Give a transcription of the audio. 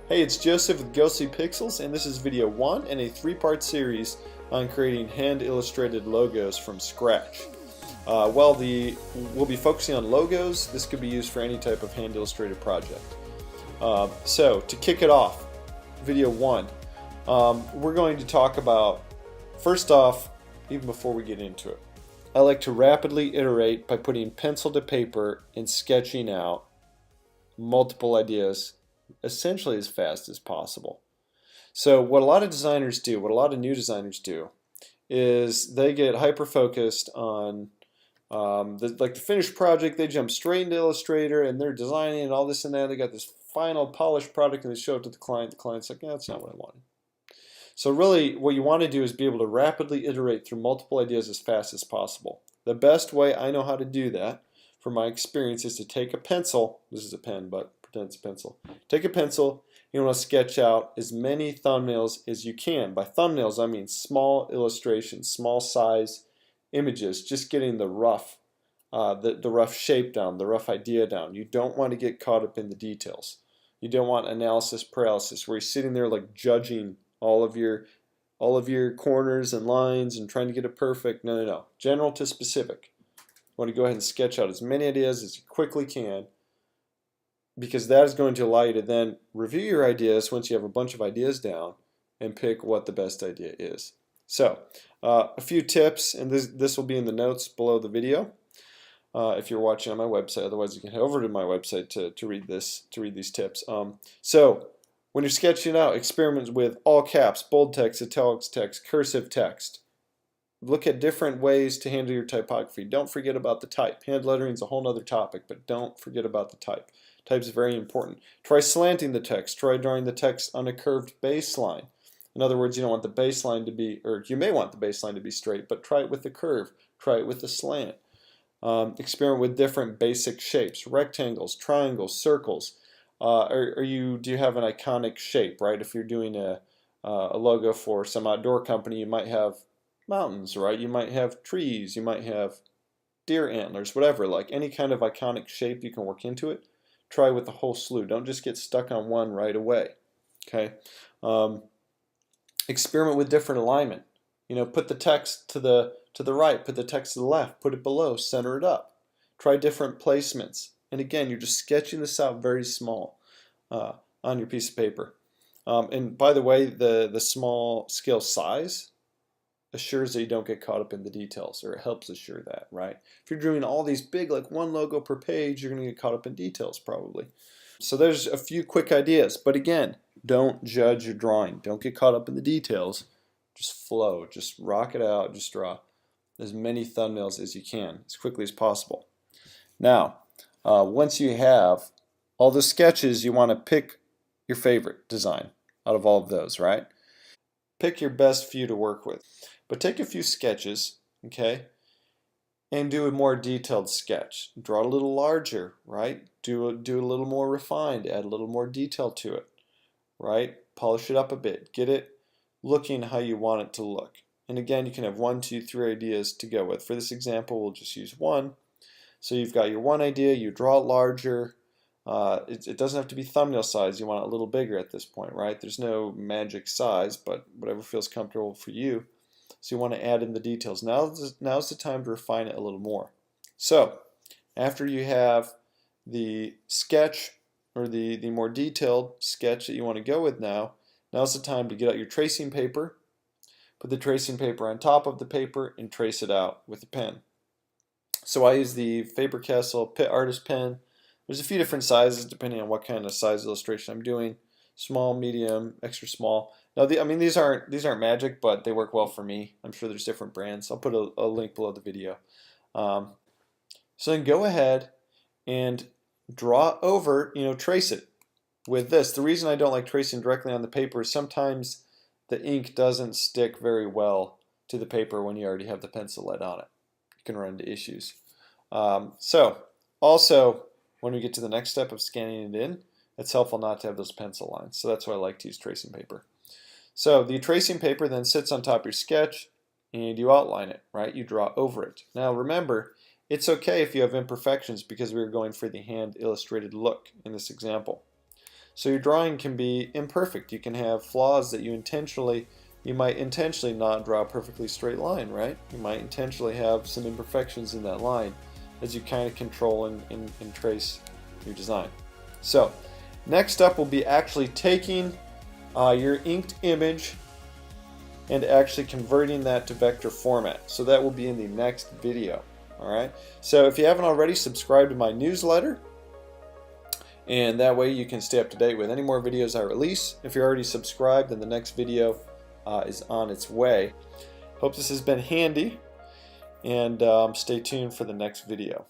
Hey, it's Joseph with Ghostly Pixels, and this is video 1 in a 3-part series on creating hand-illustrated logos from scratch. We'll be focusing on logos. This could be used for any type of hand-illustrated project. So, to kick it off, video 1, we're going to talk about, first off, even before we get into it, I like to rapidly iterate by putting pencil to paper and sketching out multiple ideas essentially as fast as possible. So what a lot of designers do, what a lot of new designers do, is they get hyper-focused on the finished project. They jump straight into Illustrator and they're designing and all this and that. They got this final polished product and they show it to the client. The client's like, "Yeah, that's not what I wanted." So really what you want to do is be able to rapidly iterate through multiple ideas as fast as possible. The best way I know how to do that, from my experience, is to take a pencil. This is a pen, but pretend it's a pencil. Take a pencil. You want to sketch out as many thumbnails as you can. By thumbnails, I mean small illustrations, small size images, just getting the rough shape down, the rough idea down. You don't want to get caught up in the details. You don't want analysis paralysis, where you're sitting there like judging all of your corners and lines and trying to get it perfect. No, no, no. General to specific. You want to go ahead and sketch out as many ideas as you quickly can, because that is going to allow you to then review your ideas once you have a bunch of ideas down and pick what the best idea is. So, a few tips, and this will be in the notes below the video if you're watching on my website. Otherwise, you can head over to my website to read these tips. So, when you're sketching out, experiment with all caps, bold text, italics text, cursive text. Look at different ways to handle your typography. Don't forget about the type. Hand lettering is a whole other topic, but don't forget about the type. Type is very important. Try slanting the text. Try drawing the text on a curved baseline. In other words, you don't want the baseline to be, or you may want the baseline to be straight, but try it with the curve. Try it with the slant. Experiment with different basic shapes, rectangles, triangles, circles. Do you have an iconic shape, right? If you're doing a logo for some outdoor company, you might have mountains, right? You might have trees, you might have deer antlers, whatever. Like any kind of iconic shape you can work into it. Try with the whole slew. Don't just get stuck on one right away. Okay. Experiment with different alignment. Put the text to the right, put the text to the left, put it below, center it up. Try different placements. And again, you're just sketching this out very small on your piece of paper. And by the way, the small scale size assures that you don't get caught up in the details, or it helps assure that, right? If you're doing all these big, like one logo per page, you're going to get caught up in details probably. So there's a few quick ideas, but again, don't judge your drawing. Don't get caught up in the details. Just flow, just rock it out, just draw as many thumbnails as you can, as quickly as possible. Now, once you have all the sketches, you want to pick your favorite design out of all of those, right? Pick your best few to work with. But take a few sketches, okay, and do a more detailed sketch. Draw it a little larger, right? Do a little more refined, add a little more detail to it, right? Polish it up a bit. Get it looking how you want it to look. And again, you can have 1, 2, 3 ideas to go with. For this example, we'll just use one. So you've got your one idea, you draw it larger. It doesn't have to be thumbnail size. You want it a little bigger at this point, right? There's no magic size, but whatever feels comfortable for you. So you want to add in the details. Now's the time to refine it a little more. So after you have the sketch, or the more detailed sketch that you want to go with, now's the time to get out your tracing paper, put the tracing paper on top of the paper, and trace it out with a pen. So I use the Faber-Castell Pitt Artist Pen. There's a few different sizes depending on what kind of size illustration I'm doing. Small, medium, extra small. Now, these aren't magic, but they work well for me. I'm sure there's different brands. I'll put a link below the video. So then go ahead and draw over, trace it with this. The reason I don't like tracing directly on the paper is sometimes the ink doesn't stick very well to the paper when you already have the pencil lead on it. You can run into issues. So also, when we get to the next step of scanning it in, it's helpful not to have those pencil lines. So that's why I like to use tracing paper. So the tracing paper then sits on top of your sketch and you outline it, right? You draw over it. Now remember, it's okay if you have imperfections because we're going for the hand illustrated look in this example. So your drawing can be imperfect. You can have flaws that you might intentionally not draw a perfectly straight line, right? You might intentionally have some imperfections in that line as you kind of control and trace your design. So next up will be actually taking your inked image and actually converting that to vector format. So that will be in the next video. Alright, so if you haven't already, subscribe to my newsletter, and that way you can stay up to date with any more videos I release. If you're already subscribed, then the next video is on its way. Hope this has been handy, and stay tuned for the next video.